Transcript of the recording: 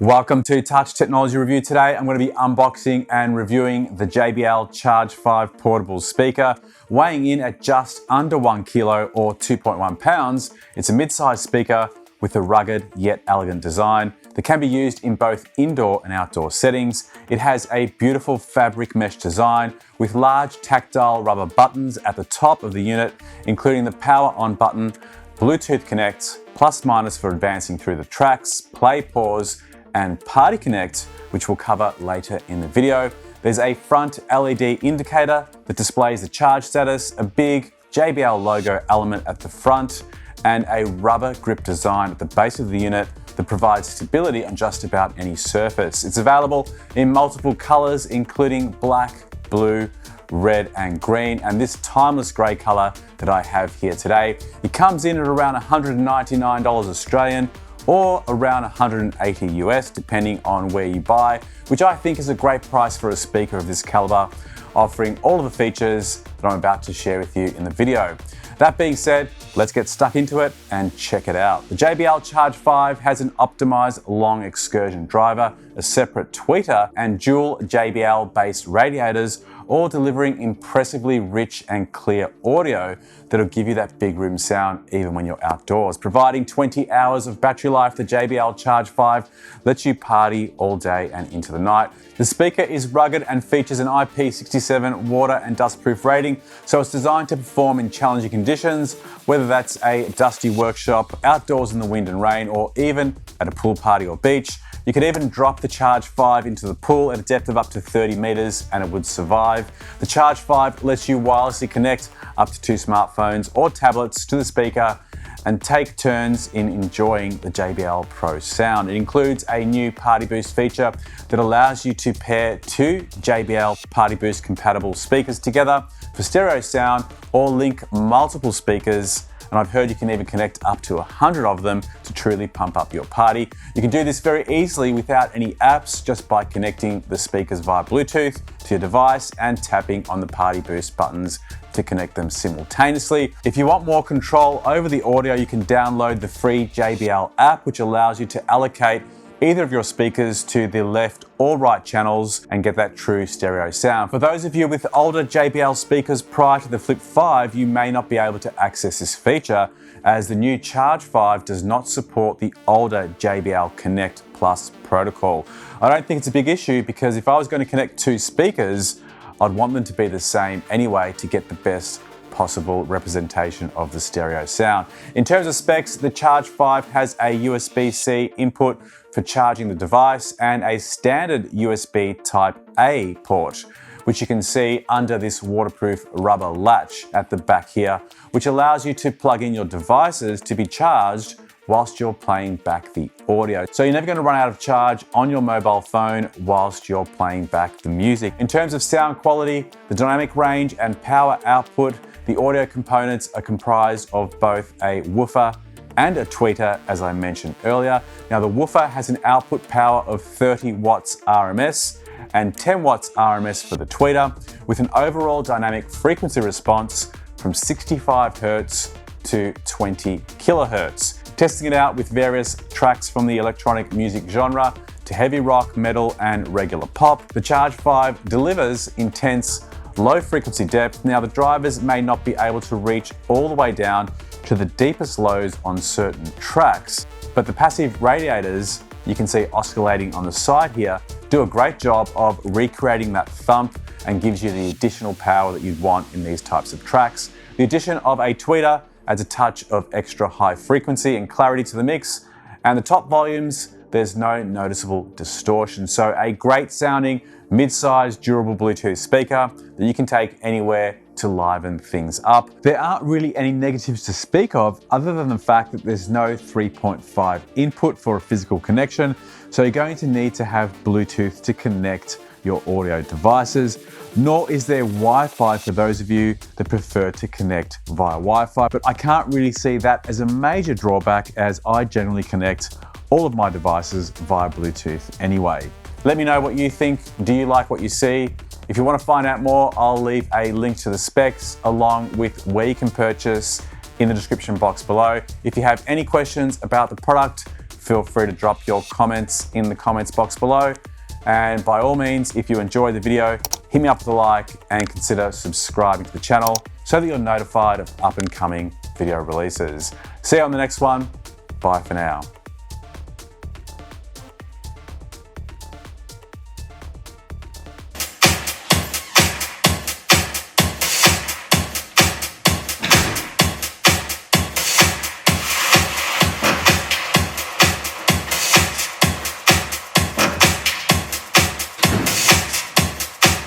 Welcome to Touch Technology Review. Today I'm going to be unboxing and reviewing the JBL Charge 5 portable speaker. Weighing in at just under 1 kilo or 2.1 pounds, it's a mid-sized speaker with a rugged yet elegant design that can be used in both indoor and outdoor settings. It has a beautiful fabric mesh design with large tactile rubber buttons at the top of the unit, including the power on button, Bluetooth connect, plus minus for advancing through the tracks, play, pause, and Party Connect, which we'll cover later in the video. There's a front LED indicator that displays the charge status, a big JBL logo element at the front, and a rubber grip design at the base of the unit that provides stability on just about any surface. It's available in multiple colors, including black, blue, red and green, and this timeless grey color that I have here today. It comes in at around $199 Australian or around 180 US, depending on where you buy, which I think is a great price for a speaker of this caliber, offering all of the features that I'm about to share with you in the video. That being said, let's get stuck into it and check it out. The JBL Charge 5 has an optimized long excursion driver, a separate tweeter, and dual JBL-based radiators, all delivering impressively rich and clear audio that'll give you that big room sound even when you're outdoors. Providing 20 hours of battery life, the JBL Charge 5 lets you party all day and into the night. The speaker is rugged and features an IP67 water and dustproof rating, so it's designed to perform in challenging conditions, whether that's a dusty workshop, outdoors in the wind and rain, or even at a pool party or beach. You could even drop the Charge 5 into the pool at a depth of up to 30 meters and it would survive. The Charge 5 lets you wirelessly connect up to 2 smartphones or tablets to the speaker and take turns in enjoying the JBL Pro Sound. It includes a new Party Boost feature that allows you to pair 2 JBL Party Boost compatible speakers together for stereo sound or link multiple speakers. And I've heard you can even connect up to 100 of them to truly pump up your party. You can do this very easily without any apps, just by connecting the speakers via Bluetooth to your device and tapping on the Party Boost buttons to connect them simultaneously. If you want more control over the audio, you can download the free JBL app, which allows you to allocate either of your speakers to the left or right channels and get that true stereo sound. For those of you with older JBL speakers prior to the Flip 5, you may not be able to access this feature, as the new Charge 5 does not support the older JBL Connect Plus protocol. I don't think it's a big issue, because if I was going to connect 2 speakers, I'd want them to be the same anyway to get the best possible representation of the stereo sound. In terms of specs, the Charge 5 has a USB-C input for charging the device and a standard USB Type-A port, which you can see under this waterproof rubber latch at the back here, which allows you to plug in your devices to be charged whilst you're playing back the audio. So you're never going to run out of charge on your mobile phone whilst you're playing back the music. In terms of sound quality, the dynamic range and power output, the audio components are comprised of both a woofer and a tweeter, as I mentioned earlier. Now, the woofer has an output power of 30 watts RMS and 10 watts RMS for the tweeter, with an overall dynamic frequency response from 65 Hertz to 20 kilohertz. Testing it out with various tracks from the electronic music genre to heavy rock, metal, and regular pop, the Charge 5 delivers intense low frequency depth. Now, the drivers may not be able to reach all the way down to the deepest lows on certain tracks, but the passive radiators you can see oscillating on the side here do a great job of recreating that thump and gives you the additional power that you'd want in these types of tracks. The addition of a tweeter adds a touch of extra high frequency and clarity to the mix, and the top volumes, there's no noticeable distortion. So a great sounding, mid-sized, durable Bluetooth speaker that you can take anywhere to liven things up. There aren't really any negatives to speak of, other than the fact that there's no 3.5 input for a physical connection, so you're going to need to have Bluetooth to connect your audio devices, nor is there Wi-Fi for those of you that prefer to connect via Wi-Fi, but I can't really see that as a major drawback, as I generally connect all of my devices via Bluetooth anyway. Let me know what you think. Do you like what you see? If you want to find out more, I'll leave a link to the specs along with where you can purchase in the description box below. If you have any questions about the product, feel free to drop your comments in the comments box below. And by all means, if you enjoyed the video, hit me up with a like and consider subscribing to the channel so that you're notified of up and coming video releases. See you on the next one. Bye for now.